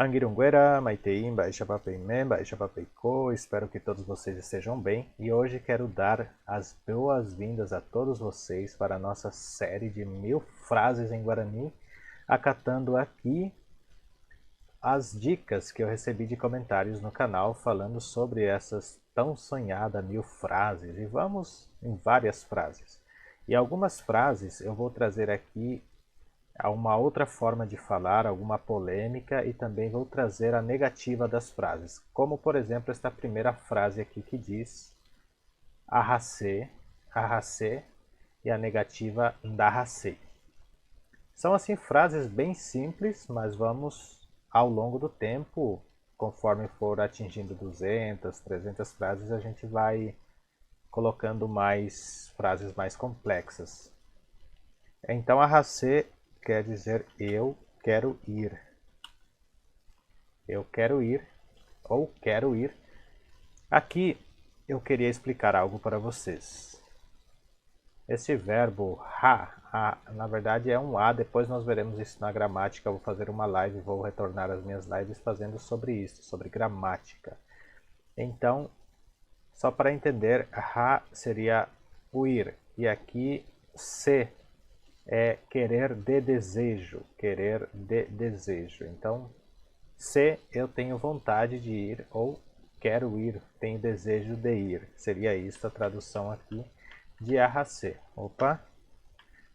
Anguirunguera, Maiteim, Baixa Papeimé, Baixa Papeico, espero que todos vocês estejam bem e hoje quero dar as boas-vindas a todos vocês para a nossa série de 1000 frases em Guarani, acatando aqui as dicas que eu recebi de comentários no canal falando sobre essas tão sonhadas 1000 frases e vamos em várias frases. E algumas frases eu vou trazer aqui a uma outra forma de falar, alguma polêmica e também vou trazer a negativa das frases, como por exemplo esta primeira frase aqui que diz arracê, arracê e a negativa ndarracê. São assim frases bem simples, mas vamos ao longo do tempo, conforme for atingindo 200, 300 frases, a gente vai colocando mais frases mais complexas. Então arracê quer dizer eu quero ir. Eu quero ir ou quero ir. Aqui eu queria explicar algo para vocês. Esse verbo na verdade é um a, depois nós veremos isso na gramática. Eu vou fazer uma live, vou retornar às minhas lives fazendo sobre isso, sobre gramática. Então, só para entender, seria o ir. E aqui se é querer de desejo, querer de desejo. Então, se eu tenho vontade de ir ou quero ir, tenho desejo de ir. Seria isso a tradução aqui de arracê. Opa,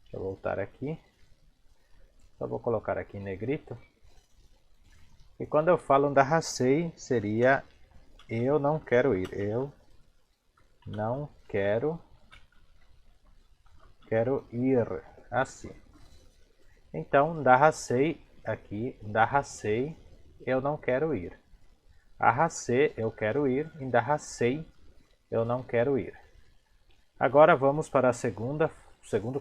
deixa eu voltar aqui. Só vou colocar aqui em negrito. E quando eu falo ndarracê, seria eu não quero ir. Eu não quero ir. Assim. Então, ndarracê aqui, ndarracê, eu não quero ir. Arracê, eu quero ir. Ndarracê, eu não quero ir. Agora vamos para o segundo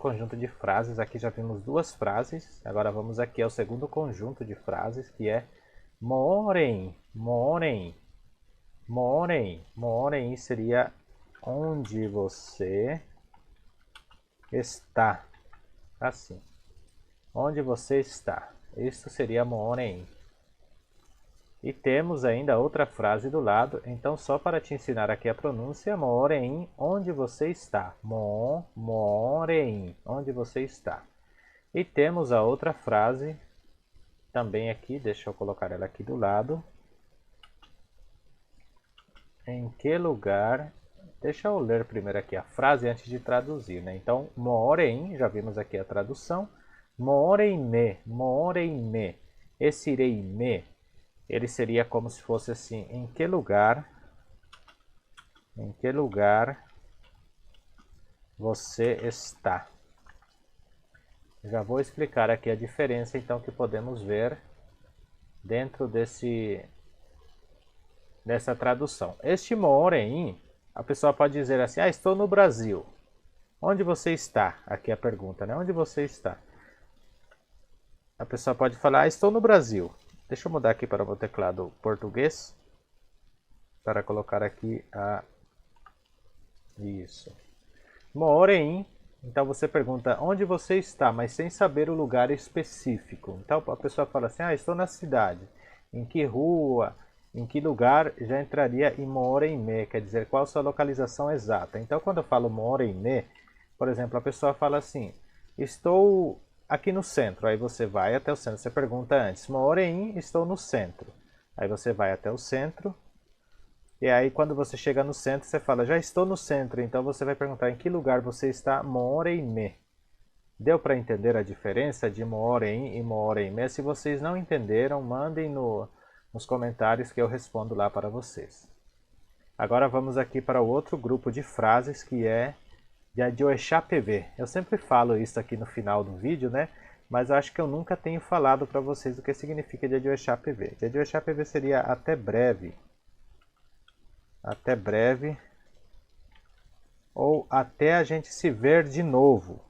conjunto de frases. Aqui já vimos duas frases. Agora vamos aqui ao segundo conjunto de frases, que é moorem, moorem, moorem. Moorem seria onde você está. Assim. Onde você está? Isso seria moorem. E temos ainda outra frase do lado, então só para te ensinar aqui a pronúncia, moorem, onde você está? Moorem, onde você está? E temos a outra frase, também aqui, deixa eu colocar ela aqui do lado. Em que lugar... Deixa eu ler primeiro aqui a frase antes de traduzir, né? Então, moorem, já vimos aqui a tradução. Moorem-me, moorem-me. Esse irei-me, ele seria como se fosse assim, em que lugar você está? Já vou explicar aqui a diferença, então, que podemos ver dentro dessa tradução. Este moorem, a pessoa pode dizer assim, estou no Brasil. Onde você está? Aqui a pergunta, né? Onde você está? A pessoa pode falar, estou no Brasil. Deixa eu mudar aqui para o meu teclado português. Para colocar aqui isso. Moorem, então você pergunta onde você está, mas sem saber o lugar específico. Então a pessoa fala assim, estou na cidade. Em que rua, em que lugar, já entraria em moorem-me, quer dizer, qual a sua localização exata. Então quando eu falo moorem-me, por exemplo, a pessoa fala assim, estou aqui no centro, aí você vai até o centro, você pergunta antes, moorem, estou no centro. Aí você vai até o centro, e aí quando você chega no centro, você fala, já estou no centro, então você vai perguntar em que lugar você está, moorem-me. Deu para entender a diferença de moorem e moorem-me? Se vocês não entenderam, mandem nos comentários que eu respondo lá para vocês. Agora vamos aqui para o outro grupo de frases, que é de adioechapv. Eu sempre falo isso aqui no final do vídeo, né? Mas eu acho que eu nunca tenho falado para vocês o que significa de adioechapv. De adioechapv seria até breve. Até breve. Ou até a gente se ver de novo.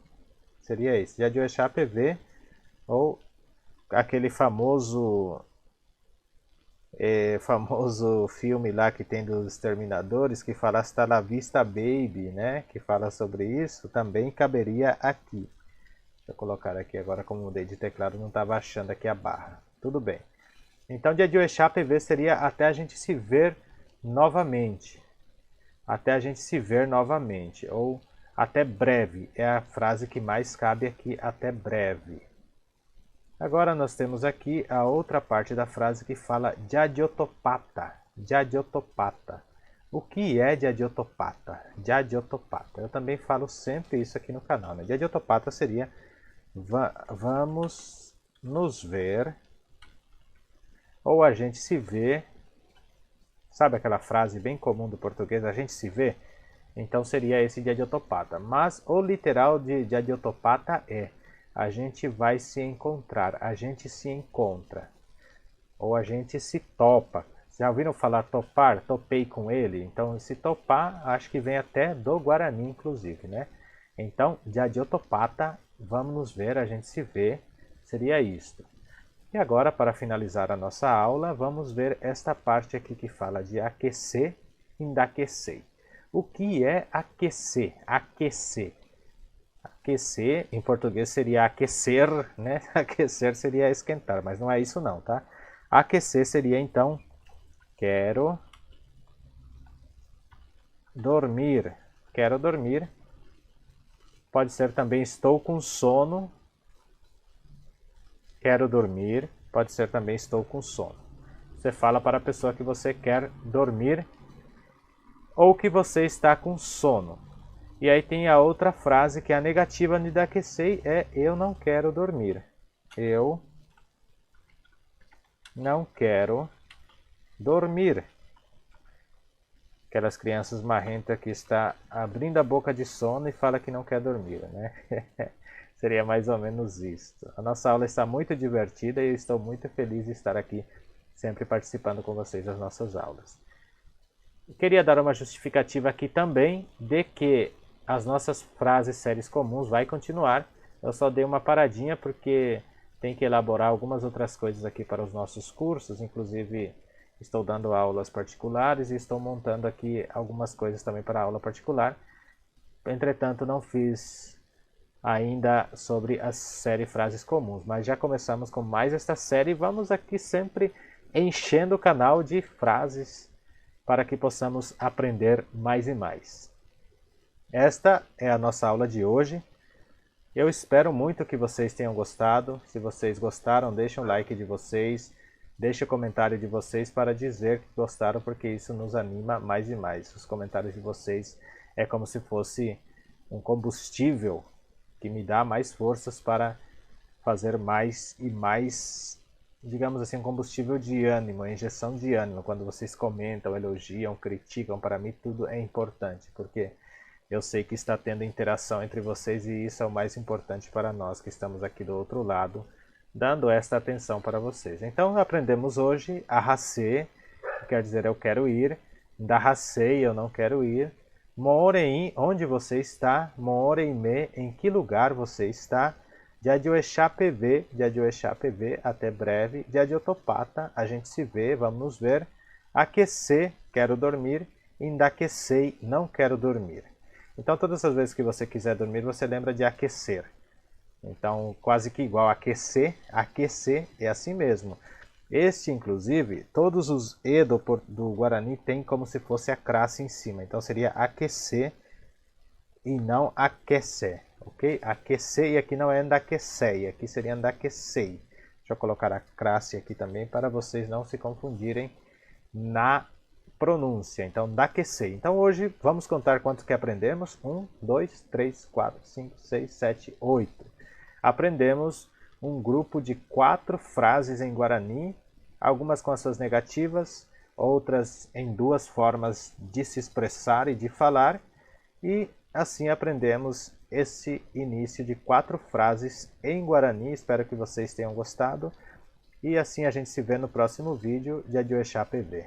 Seria isso. De adioechapv. Ou aquele famoso filme lá que tem dos Exterminadores, que fala Hasta la vista baby, né? Que fala sobre isso, também caberia aqui. Deixa eu colocar aqui agora, como mudei de teclado, não estava achando aqui a barra. Tudo bem. Então, Diadioexá PV seria até a gente se ver novamente. Até a gente se ver novamente. Ou até breve. É a frase que mais cabe aqui, até breve. Agora nós temos aqui a outra parte da frase que fala Jadiotopata. Jadiotopata. O que é Jadiotopata? Jadiotopata. Eu também falo sempre isso aqui no canal. Né? Jadiotopata seria vamos nos ver, ou a gente se vê. Sabe aquela frase bem comum do português, a gente se vê? Então seria esse Jadiotopata. Mas o literal de Jadiotopata é a gente vai se encontrar, a gente se encontra, ou a gente se topa. Já ouviram falar topar? Topei com ele. Então esse topar acho que vem até do Guarani, inclusive, né? Então, Jadiotopata, vamos nos ver, a gente se vê, seria isto. E agora, para finalizar a nossa aula, vamos ver esta parte aqui que fala de aquecer e daquecer. O que é aquecer? Aquecer. Aquecer, em português seria aquecer, né? Aquecer seria esquentar, mas não é isso não, tá? Aquecer seria então, quero dormir. Quero dormir. Pode ser também estou com sono. Quero dormir. Pode ser também estou com sono. Você fala para a pessoa que você quer dormir ou que você está com sono. E aí tem a outra frase que é a negativa de daquecei, é eu não quero dormir. Eu não quero dormir. Aquelas crianças marrentas que está abrindo a boca de sono e fala que não quer dormir, né? Seria mais ou menos isso. A nossa aula está muito divertida e eu estou muito feliz de estar aqui sempre participando com vocês das nossas aulas. Queria dar uma justificativa aqui também de que as nossas frases séries comuns vai continuar. Eu só dei uma paradinha porque tem que elaborar algumas outras coisas aqui para os nossos cursos, inclusive estou dando aulas particulares e estou montando aqui algumas coisas também para aula particular. Entretanto, não fiz ainda sobre a série Frases Comuns, mas já começamos com mais esta série e vamos aqui sempre enchendo o canal de frases para que possamos aprender mais e mais. Esta é a nossa aula de hoje. Eu espero muito que vocês tenham gostado. Se vocês gostaram, deixem um like de vocês. Deixe o comentário de vocês para dizer que gostaram, porque isso nos anima mais e mais. Os comentários de vocês é como se fosse um combustível que me dá mais forças para fazer mais e mais, digamos assim, um combustível de ânimo, uma injeção de ânimo. Quando vocês comentam, elogiam, criticam, para mim tudo é importante, porque eu sei que está tendo interação entre vocês e isso é o mais importante para nós que estamos aqui do outro lado, dando esta atenção para vocês. Então aprendemos hoje arrasê, que quer dizer eu quero ir, darrasei, eu não quero ir, morei, onde você está, morei-me, em que lugar você está, Jadioexá PV, até breve, Jadiotopata, a gente se vê, vamos nos ver, aquecer, quero dormir, indaquecei, não quero dormir. Então todas as vezes que você quiser dormir, você lembra de aquecer. Então quase que igual aquecer, aquecer é assim mesmo. Este inclusive, todos os E do Guarani tem como se fosse a crasse em cima. Então seria aquecer e não aquecer, ok? Aquecer e aqui não é andaquecei, aqui seria andaquecei. Deixa eu colocar a crasse aqui também para vocês não se confundirem na pronúncia. Então, daquecei. Então, hoje vamos contar quanto que aprendemos. 1, 2, 3, 4, 5, 6, 7, 8. Aprendemos um grupo de 4 frases em Guarani, algumas com as suas negativas, outras em 2 formas de se expressar e de falar. E assim aprendemos esse início de 4 frases em Guarani. Espero que vocês tenham gostado. E assim a gente se vê no próximo vídeo de Jadioexá PV.